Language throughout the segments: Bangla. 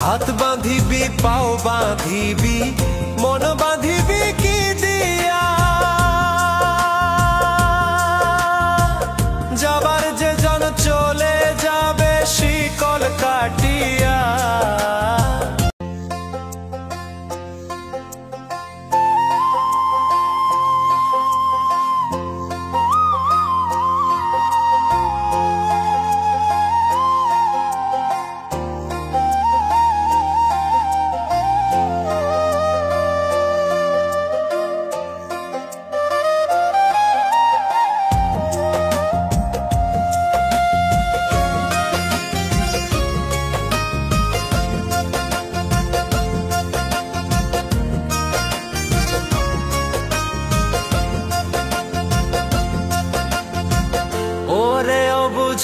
হাত বাঁধিবি পাও বাঁধিবি মন বাঁধিবি কি দিয়া, যাবার যে জন চলে যাবে শিকল কাটিয়া। ওরে অবুঝ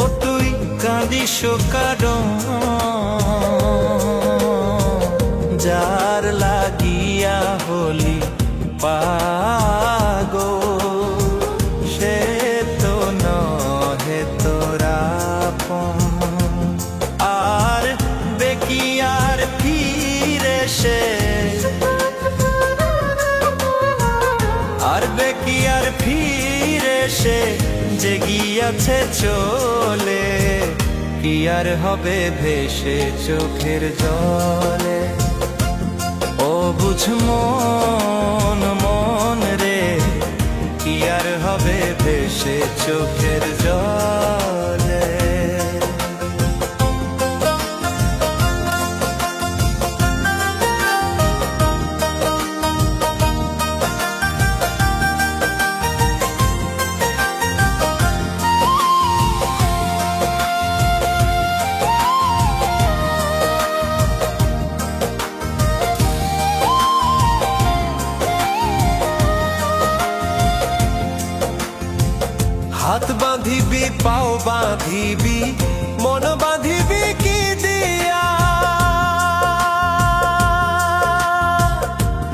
ও তুই কাঁদিস কারণ যার লাগিয়া হলি পাগল, সে তো নহে তোরা আর বেকিয়ার ফিরে সে, আর বেকিয়ার ফিরে সে যে গিয়াছে চলে, কি আর হবে ভেসে চোখের জলে। ও বুঝ মন মন রে, কি আর হবে ভেসে চোখের জলে। হাত বাঁধিবি পাও বাঁধিবি মন বাঁধিবি কি দিয়া,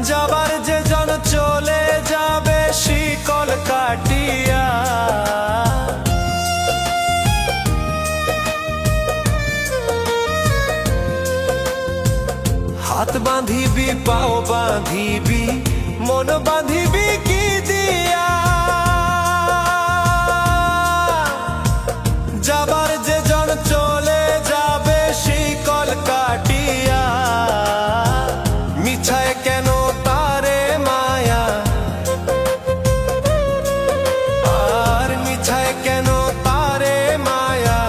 যাবার যে জন চলে যাবে শিকল কাটিয়া। হাত বাঁধিবি পাও বাঁধিবি মন বাঁধিবি কি দিয়া, যাবার যে জন চলে যাবে শিকল কাটিয়া। মিছায় কেন তারে মায়া, আর মিছায় কেন তারে মায়া,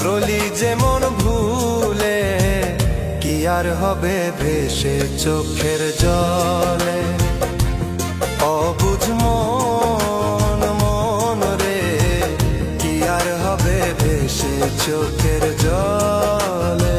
রলি যে মন ভুলে, কি আর হবে ভেসে চোখের জলে। অবুঝ মন মন রে, কি আর হবে ভেসে চোখের জলে।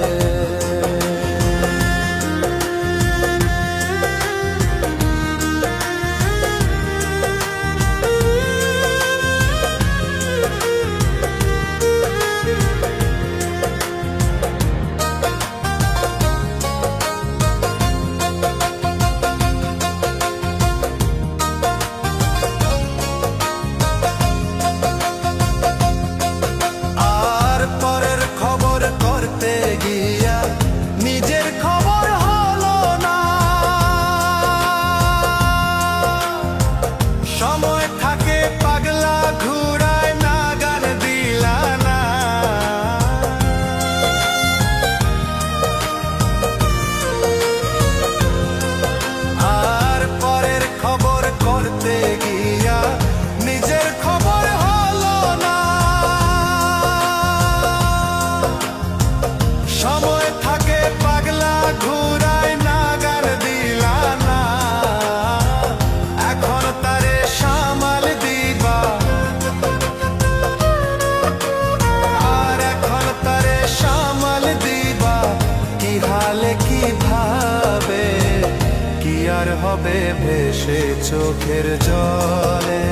হবে ভেসে চোখের জলে।